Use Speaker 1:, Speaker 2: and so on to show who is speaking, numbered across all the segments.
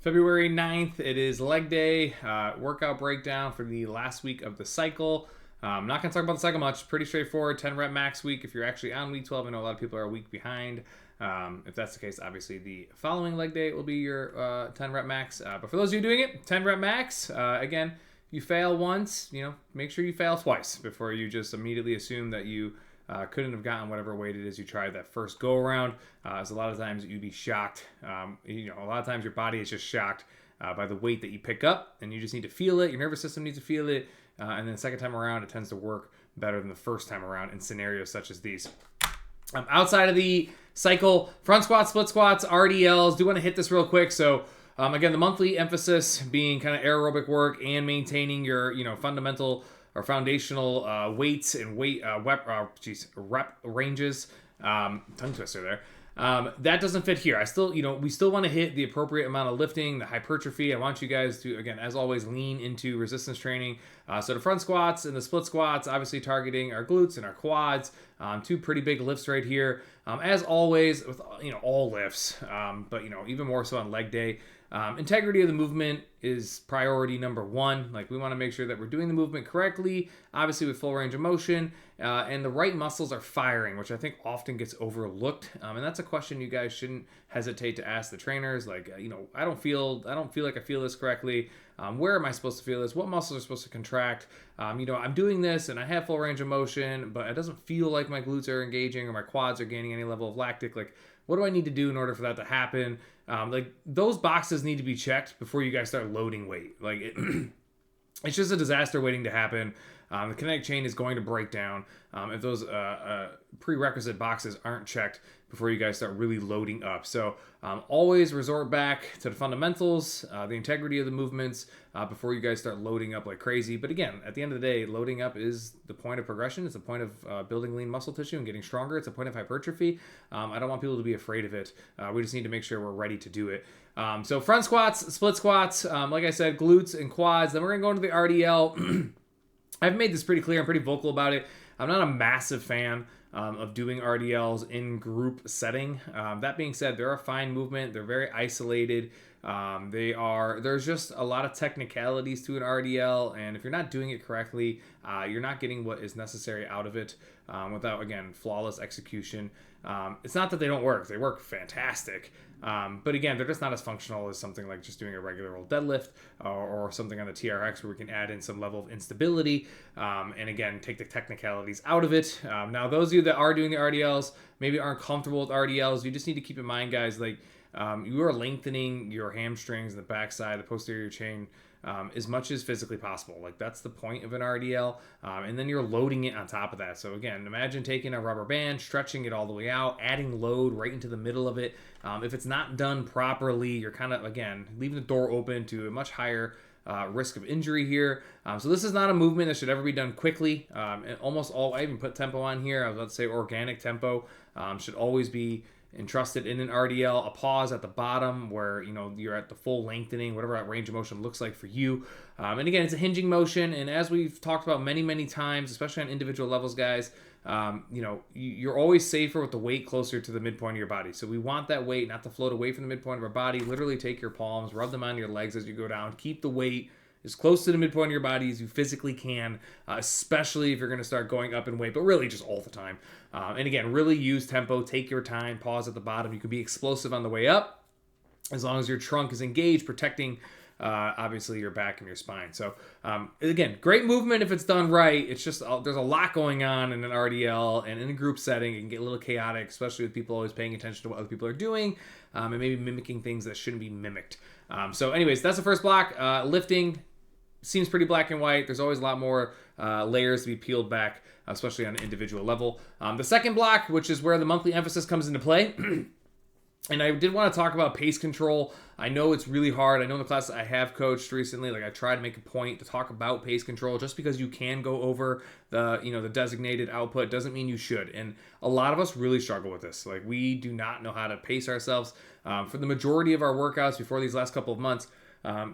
Speaker 1: February 9th, it is leg day, workout breakdown for the last week of the cycle. I'm not going to talk about the cycle much. Pretty straightforward, 10 rep max week. If you're actually on week 12, I know a lot of people are a week behind. If that's the case, obviously the following leg day will be your 10 rep max. But for those of you doing it, 10 rep max, again, you fail once, make sure you fail twice before you just immediately assume that you couldn't have gotten whatever weight it is you tried that first go around. As a lot of times you'd be shocked. A lot of times your body is just shocked by the weight that you pick up, and you just need to feel it. Your nervous system needs to feel it, and then the second time around, it tends to work better than the first time around in scenarios such as these. Outside of the cycle, front squats, split squats, RDLs. Do want to hit this real quick. So again, the monthly emphasis being kind of aerobic work and maintaining your fundamental or foundational weights and rep ranges. Tongue twister there. That doesn't fit here. We still want to hit the appropriate amount of lifting, the hypertrophy. I want you guys to, again, as always, lean into resistance training. So the front squats and the split squats, obviously targeting our glutes and our quads. Two pretty big lifts right here. As always, with all lifts, but even more so on leg day. Integrity of the movement is priority number one. Like, we want to make sure that we're doing the movement correctly, obviously with full range of motion, and the right muscles are firing, which I think often gets overlooked. And that's a question you guys shouldn't hesitate to ask the trainers. Like, I don't feel like I feel this correctly. Where am I supposed to feel this? What muscles are supposed to contract? I'm doing this and I have full range of motion, but it doesn't feel like my glutes are engaging or my quads are gaining any level of lactic. Like, what do I need to do in order for that to happen? Those boxes need to be checked before you guys start loading weight. It's just a disaster waiting to happen. The kinetic chain is going to break down if those prerequisite boxes aren't checked before you guys start really loading up. So always resort back to the fundamentals, the integrity of the movements before you guys start loading up like crazy. But again, at the end of the day, loading up is the point of progression. It's the point of building lean muscle tissue and getting stronger. It's a point of hypertrophy. I don't want people to be afraid of it. We just need to make sure we're ready to do it. So front squats, split squats, like I said, glutes and quads. Then we're going to go into the RDL. I've made this pretty clear. I'm pretty vocal about it. I'm not a massive fan of doing RDLs in group setting. That being said, they're a fine movement. They're very isolated. There's just a lot of technicalities to an RDL, and if you're not doing it correctly, you're not getting what is necessary out of it without, again, flawless execution. It's not that they don't work. They work fantastic. But again, they're just not as functional as something like just doing a regular old deadlift or something on the TRX where we can add in some level of instability and again, take the technicalities out of it. Now, those of you that are doing the RDLs maybe aren't comfortable with RDLs. You just need to keep in mind, guys, you are lengthening your hamstrings, the backside, the posterior chain, as much as physically possible. Like, that's the point of an RDL. And then you're loading it on top of that. So again, imagine taking a rubber band, stretching it all the way out, adding load right into the middle of it. If it's not done properly, you're kind of, again, leaving the door open to a much higher risk of injury here. So this is not a movement that should ever be done quickly. And I even put tempo on here. I was about to say organic tempo should always be entrusted in an RDL. A pause at the bottom where you're at the full lengthening, whatever that range of motion looks like for you. And again, it's a hinging motion, and as we've talked about many times, especially on individual levels, guys, you're always safer with the weight closer to the midpoint of your body. So we want that weight not to float away from the midpoint of our body. Literally take your palms, rub them on your legs as you go down, keep the weight as close to the midpoint of your body as you physically can, especially if you're going to start going up in weight, but really just all the time. And again, really use tempo, take your time, pause at the bottom. You can be explosive on the way up as long as your trunk is engaged, protecting obviously your back and your spine. So again, great movement if it's done right. It's just there's a lot going on in an RDL, and in a group setting it can get a little chaotic, especially with people always paying attention to what other people are doing and maybe mimicking things that shouldn't be mimicked. So anyways, that's the first block. Lifting seems pretty black and white. There's always a lot more layers to be peeled back, especially on an individual level. The second block, which is where the monthly emphasis comes into play, and I did want to talk about pace control. I know it's really hard. I know in the class I have coached recently, I try to make a point to talk about pace control. Just because you can go over the designated output doesn't mean you should. And a lot of us really struggle with this. We do not know how to pace ourselves. For the majority of our workouts before these last couple of months,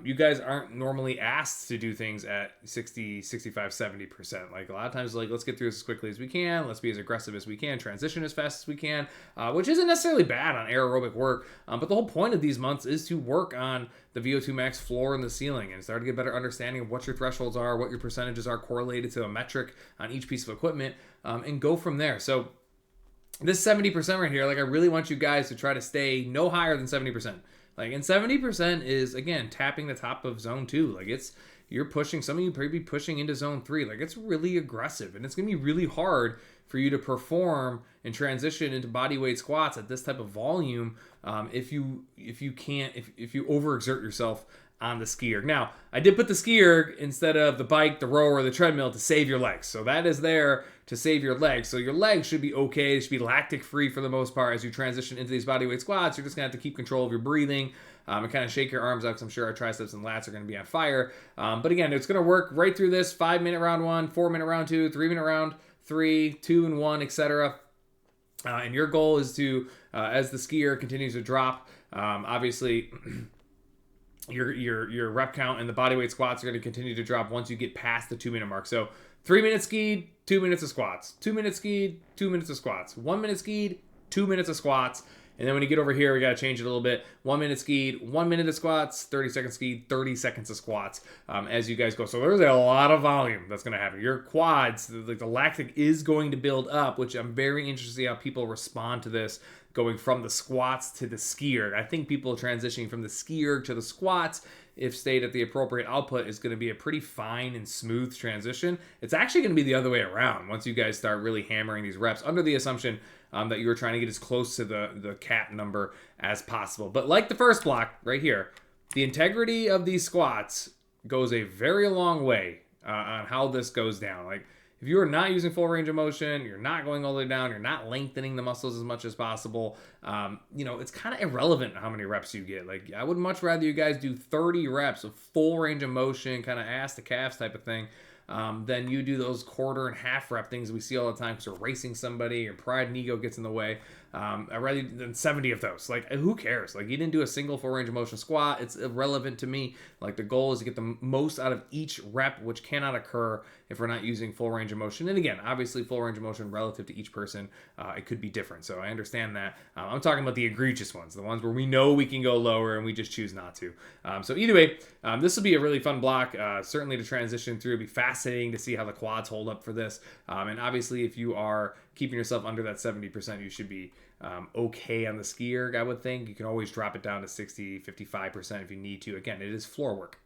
Speaker 1: you guys aren't normally asked to do things at 60, 65, 70%. Like a lot of times, like, let's get through this as quickly as we can. Let's be as aggressive as we can, transition as fast as we can, which isn't necessarily bad on aerobic work. But the whole point of these months is to work on the VO2 max floor and the ceiling and start to get better understanding of what your thresholds are, what your percentages are correlated to a metric on each piece of equipment, and go from there. So this 70% right here, like, I really want you guys to try to stay no higher than 70%. Like, and 70% is, again, tapping the top of zone 2. Like, you're pushing, some of you probably be pushing into zone 3. Like, it's really aggressive, and it's going to be really hard for you to perform and transition into bodyweight squats at this type of volume if you overexert yourself on the ski erg. Now, I did put the ski erg instead of the bike, the rower, or the treadmill to save your legs. So that is there to save your legs. So your legs should be okay. They should be lactic free for the most part as you transition into these bodyweight squats. You're just going to have to keep control of your breathing and kind of shake your arms out because I'm sure our triceps and lats are going to be on fire. But again, it's going to work right through this 5-minute round 1, 4-minute round 2, 3-minute round 3, 2 and 1, etc. And your goal is to, as the ski erg continues to drop, obviously your rep count and the bodyweight squats are going to continue to drop once you get past the 2-minute mark. So 3-minute skied, 2 minutes of squats. 2-minute skied, 2 minutes of squats. 1-minute skied, 2 minutes of squats. And then when you get over here, we got to change it a little bit. 1 minute skied, 1 minute of squats, 30 seconds skied, 30 seconds of squats as you guys go. So there's a lot of volume that's going to happen. Your quads, the lactic is going to build up, which I'm very interested to see how people respond to this going from the squats to the ski erg. I think people transitioning from the ski erg to the squats, if stayed at the appropriate output, is going to be a pretty fine and smooth transition. It's actually going to be the other way around once you guys start really hammering these reps under the assumption that you were trying to get as close to the CAT number as possible. But like the first block right here, the integrity of these squats goes a very long way on how this goes down. Like, if you are not using full range of motion, you're not going all the way down, you're not lengthening the muscles as much as possible, it's kind of irrelevant how many reps you get. Like, I would much rather you guys do 30 reps of full range of motion, kind of ass to calves type of thing, than you do those quarter and half rep things we see all the time because you're racing somebody, your pride and ego gets in the way. I'd rather than 70 of those. Like, who cares? Like, you didn't do a single full range of motion squat. It's irrelevant to me. Like, the goal is to get the most out of each rep, which cannot occur if we're not using full range of motion. And again, obviously full range of motion relative to each person, it could be different. So I understand that. I'm talking about the egregious ones, the ones where we know we can go lower and we just choose not to. So either way, this will be a really fun block, certainly to transition through. It'll be fascinating to see how the quads hold up for this. And obviously, if you are keeping yourself under that 70%, you should be okay on the ski erg, I would think. You can always drop it down to 60, 55% if you need to. Again, it is floor work.